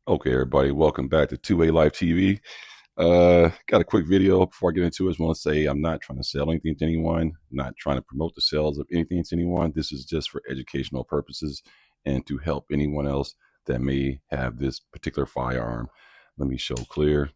Okay, everybody, welcome back to 2A Live TV. Got a quick video before I get into it. I just want to say I'm not trying to sell anything to anyone, not trying to promote the sales of anything to anyone. This is just for educational purposes and to help anyone else that may have this particular firearm. Let me show clear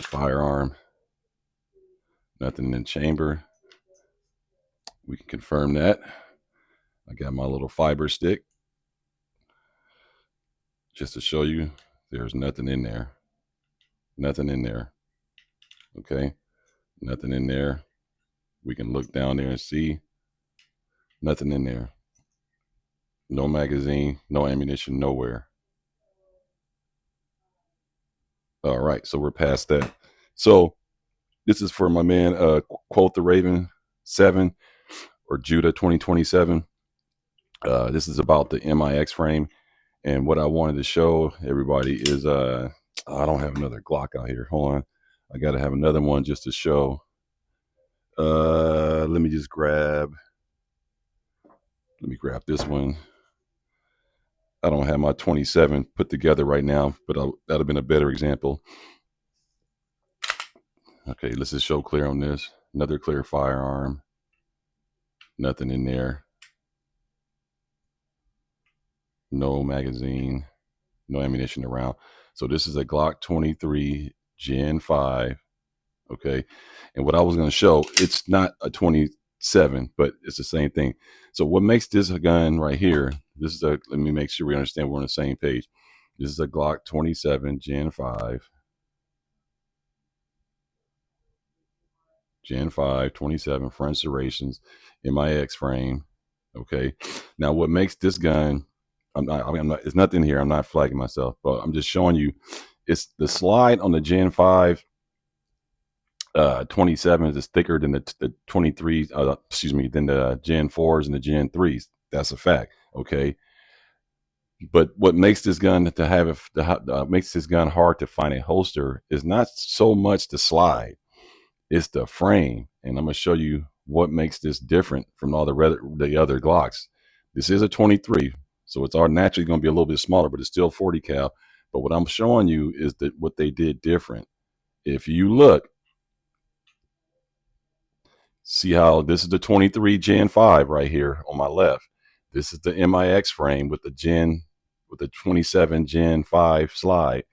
firearm, nothing in chamber. We can confirm that. I got my little fiber stick just to show you there's nothing in there. Nothing in there. Okay, nothing in there. We can look down there and see nothing in there. No magazine, no ammunition, nowhere. All right, so we're past that. So this is for my man, Quote the Raven 7 or Judah 2027. This is about the MIX frame. And what I wanted to show everybody is I don't have another Glock out here. Hold on. I got to have another one just to show. Let me grab this one. I don't have my 27 put together right now, but that'd have been a better example. Okay, let's just show clear on this. Another clear firearm. Nothing in there. No magazine. No ammunition around. So this is a Glock 23 Gen 5. Okay. And what I was going to show, it's not a 27, but it's the same thing. So what makes this a gun right here? This is let me make sure we understand we're on the same page. This is a Glock 27 Gen 5. Gen 5, 27 front serrations, MIX frame. Okay. Now, what makes this gun, it's nothing here. I'm not flagging myself, but I'm just showing you it's the slide on the Gen 5 27s is thicker than the 23, than the Gen 4s and the Gen 3s. That's a fact. Okay. But what makes this gun makes this gun hard to find a holster is not so much the slide, it's the frame. And I'm going to show you what makes this different from all the other Glocks. This is a 23, so it's naturally going to be a little bit smaller, but it's still 40 cal. But what I'm showing you is that what they did different. If you look, see how this is the 23 Gen 5 right here on my left. This is the MIX frame with the 27 Gen 5 slide.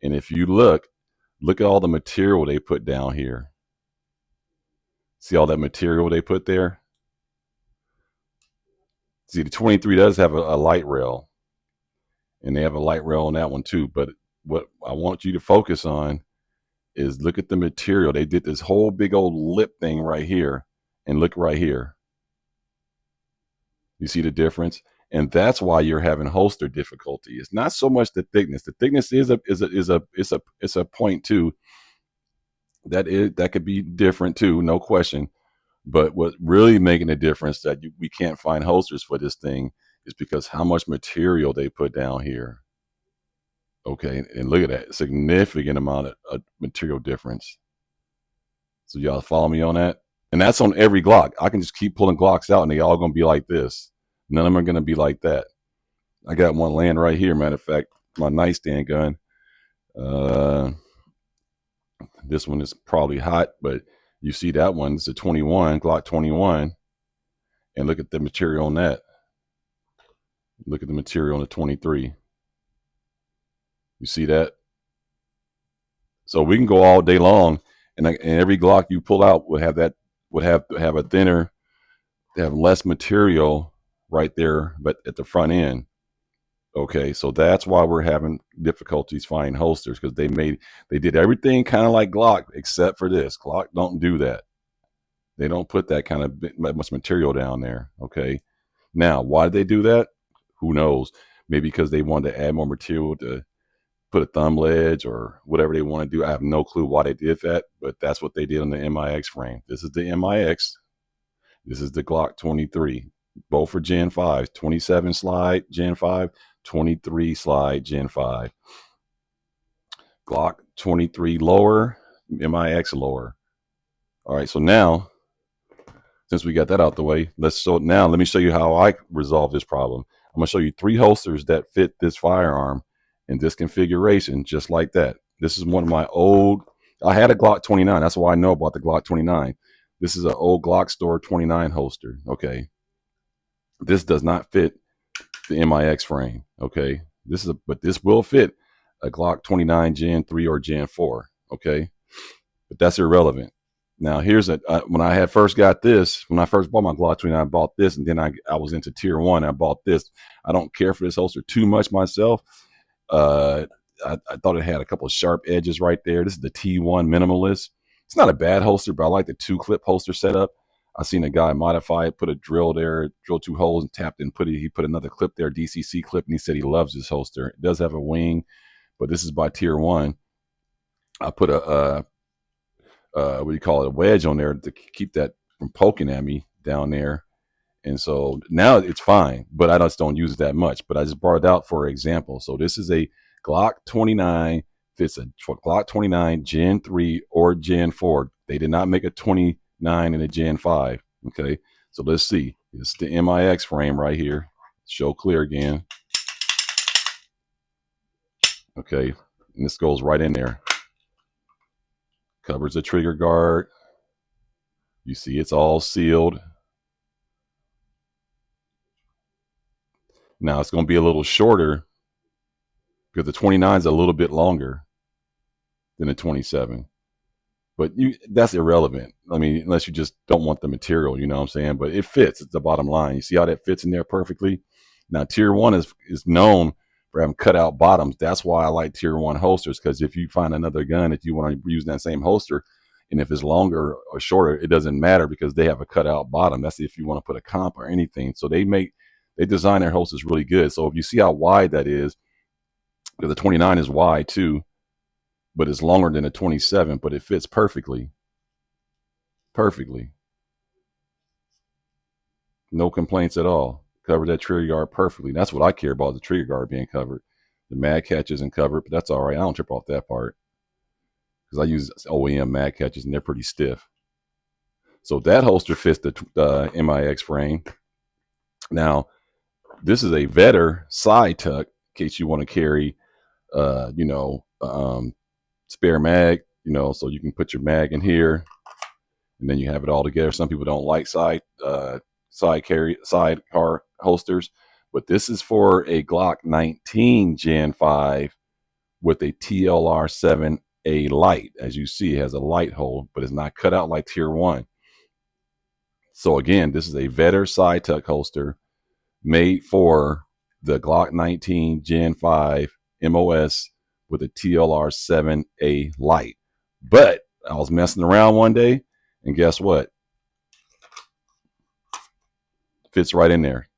And if you look at all the material they put down here. See all that material they put there? See, the 23 does have a light rail, and they have a light rail on that one too. But what I want you to focus on is look at the material. They did this whole big old lip thing right here, and look right here. You see the difference, and that's why you're having holster difficulty. It's not so much the thickness. The thickness is a point too. That could be different too, no question. But what really making a difference that we can't find holsters for this thing is because how much material they put down here. Okay, and look at that significant amount of material difference. So y'all follow me on that? And that's on every Glock. I can just keep pulling Glocks out, and they all gonna be like this. None of them are gonna be like that. I got one laying right here. Matter of fact, my nightstand gun. Uh, this one is probably hot, but you see that one. It's a 21 Glock 21, and look at the material on that. Look at the material on the 23. You see that? So we can go all day long, and every Glock you pull out would have a thinner, they have less material right there, but at the front end. Okay, so that's why we're having difficulties finding holsters because they did everything kind of like Glock except for this. Glock don't do that. They don't put that kind of much material down there. Okay, now why did they do that? Who knows? Maybe because they wanted to add more material to put a thumb ledge or whatever they want to do. I have no clue why they did that, but that's what they did on the MIX frame. This is the MIX. This is the Glock 23. Both for Gen 5, 27 slide Gen 5, 23 slide Gen 5. Glock 23 lower, MIX lower. All right, so now Since we got that out the way, let me show you how I resolve this problem. I'm gonna show you 3 holsters that fit this firearm in this configuration, just like that. This is one of my old. I had a Glock 29. That's why I know about the Glock 29. This is an old Glock Store 29 holster. Okay, this does not fit the MIX frame. Okay, but this will fit a Glock 29 Gen 3 or Gen 4. Okay, but that's irrelevant. Now here's when I had first got this, when I first bought my Glock 29, I bought this, and then I was into tier 1. I bought this. I don't care for this holster too much myself. Uh, I thought it had a couple of sharp edges right there. This is the T1 Minimalist. It's not a bad holster, but I like the 2-clip holster setup. I seen a guy modify it, put a drill there, drill 2 holes, and tapped and he put another clip there, DCC clip, and he said he loves this holster. It does have a wing, but this is by tier 1. I put a what do you call it, a wedge on there to keep that from poking at me down there. And so now it's fine, but I just don't use it that much. But I just brought it out for example. So this is a Glock 29, fits a Glock 29 Gen 3 or Gen 4. They did not make a 29 and a Gen 5. Okay, so let's see. This is the MIX frame right here. Show clear again. Okay, and this goes right in there. Covers the trigger guard. You see it's all sealed. Now it's going to be a little shorter because the 29 is a little bit longer than the 27. But that's irrelevant. I mean, unless you just don't want the material, you know what I'm saying? But it fits. It's the bottom line. You see how that fits in there perfectly? Now, tier 1 is known for having cut out bottoms. That's why I like tier 1 holsters, because if you find another gun that you want to use that same holster, and if it's longer or shorter, it doesn't matter because they have a cut out bottom. That's if you want to put a comp or anything. So they design their holsters really good. So if you see how wide that is, because the 29 is wide too, but it's longer than a 27, but it fits perfectly. Perfectly. No complaints at all. Covered that trigger guard perfectly. That's what I care about, the trigger guard being covered. The mag catch isn't covered, but that's all right. I don't trip off that part because I use OEM mag catches and they're pretty stiff. So that holster fits the MIX frame. Now, this is a Vetter side tuck in case you want to carry, spare mag, so you can put your mag in here, and then you have it all together. Some people don't like side car holsters, but this is for a Glock 19 Gen 5 with a TLR 7A light. As you see, it has a light hole, but it's not cut out like tier 1. So again, this is a Vetter side tuck holster made for the Glock 19 Gen 5 MOS with a TLR 7A light. But I was messing around one day, and guess what? Fits right in there.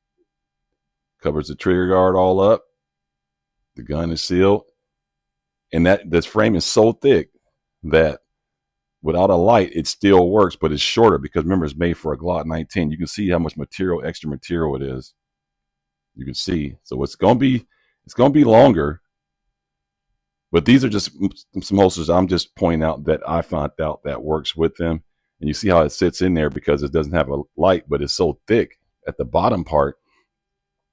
Covers the trigger guard all up. The gun is sealed. And this frame is so thick that without a light, it still works, but it's shorter because remember, it's made for a Glock 19. You can see how much extra material it is. You can see. So it's gonna be longer. But these are just some holsters I'm just pointing out that I found out that works with them. And you see how it sits in there because it doesn't have a light, but it's so thick at the bottom part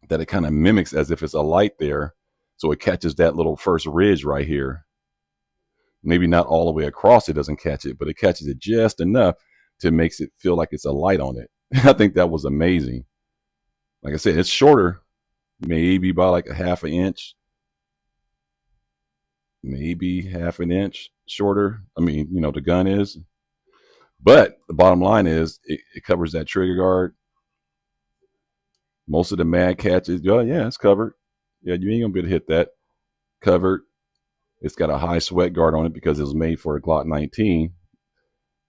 that it kind of mimics as if it's a light there. So it catches that little first ridge right here. Maybe not all the way across, it doesn't catch it, but it catches it just enough to makes it feel like it's a light on it. I think that was amazing. Like I said, it's shorter, maybe by like a half an inch, maybe half an inch shorter. I mean, the gun is, but the bottom line is it covers that trigger guard. Most of the mag catches, yeah, it's covered. Yeah, you ain't gonna be able to hit that. Covered. It's got a high sweat guard on it because it was made for a Glock 19.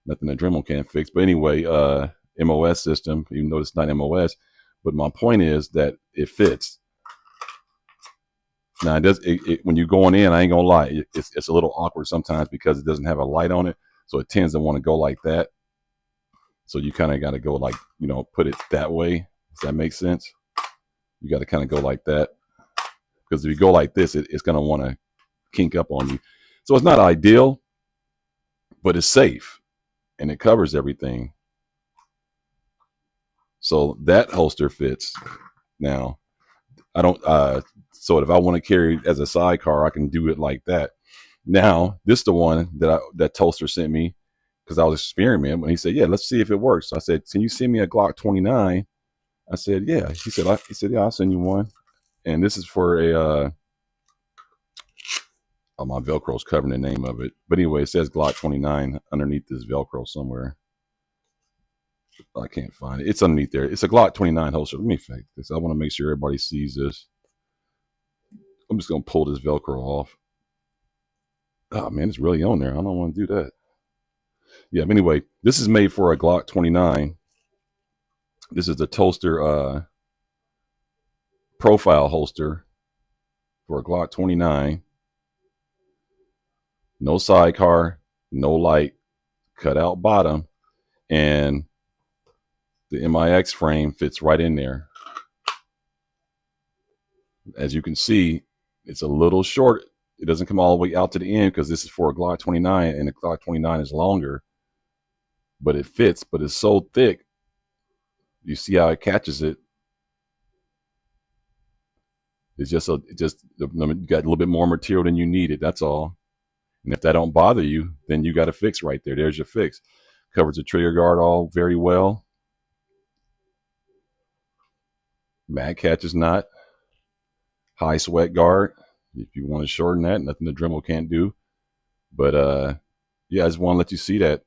Nothing a Dremel can't fix. But anyway, MOS system, even though it's not MOS. But my point is that it fits. Now, it does. When you're going in, I ain't gonna lie, it's a little awkward sometimes because it doesn't have a light on it, so it tends to want to go like that. So you kind of got to go like, put it that way. Does that make sense? You got to kind of go like that because if you go like this, it's gonna want to kink up on you. So it's not ideal, but it's safe and it covers everything. So that holster fits. Now I don't. So if I want to carry it as a sidecar, I can do it like that. Now this is the one that Toaster sent me because I was experimenting. When he said, "Yeah, let's see if it works." So I said, "Can you send me a Glock 29?" I said, "Yeah." He said, "Yeah, I'll send you one." And this is for a. Oh, my Velcro's covering the name of it, but anyway, it says Glock 29 underneath this Velcro somewhere. I can't find it. It's underneath there. It's a Glock 29 holster. Let me fake this. I want to make sure everybody sees this. I'm just gonna pull this Velcro off. Oh man, it's really on there. I don't want to do that. Yeah, but anyway, this is made for a Glock 29. This is the Toaster profile holster for a Glock 29. No sidecar, no light, cut out bottom, and the MIX frame fits right in there. As you can see, it's a little short. It doesn't come all the way out to the end because this is for a Glock 29, and the Glock 29 is longer, but it fits. But it's so thick. You see how it catches it. It's just you got a little bit more material than you needed. That's all. And if that don't bother you, then you got a fix right there. There's your fix. Covers the trigger guard all very well. Mag catch is not. High sweat guard. If you want to shorten that, nothing the Dremel can't do. But yeah, I just want to let you see that.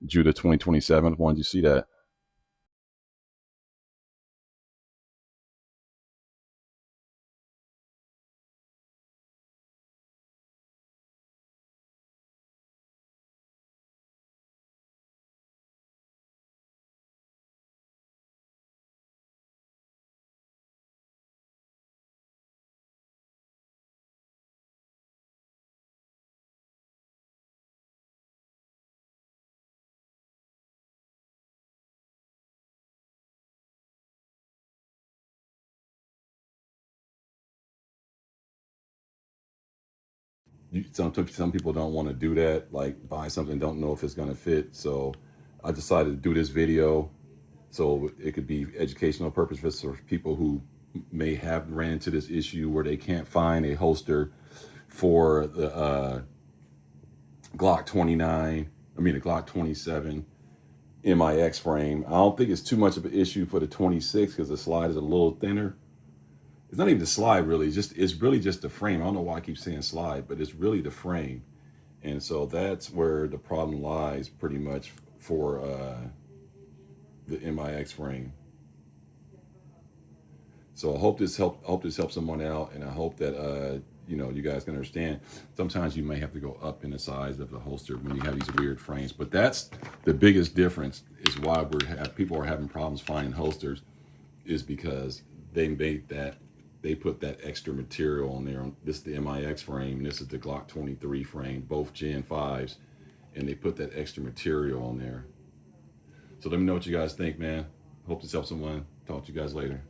Judah 2027. Wanted you to see that. Some people don't want to do that, like buy something, don't know if it's going to fit. So I decided to do this video so it could be educational purposes for people who may have ran into this issue where they can't find a holster for the Glock 29. I mean the Glock 27 MIX frame. I don't think it's too much of an issue for the 26 because the slide is a little thinner. It's not even the slide really. It's really just the frame. I don't know why I keep saying slide, but it's really the frame. And so that's where the problem lies pretty much for the MIX frame. So I hope this helps someone out, and I hope that you guys can understand. Sometimes you may have to go up in the size of the holster when you have these weird frames, but that's the biggest difference. Is why people are having problems finding holsters, is because they put that extra material on there. This is the MIX frame. This is the Glock 23 frame, both Gen 5s, and they put that extra material on there. So let me know what you guys think, man. Hope this helps someone. Talk to you guys later.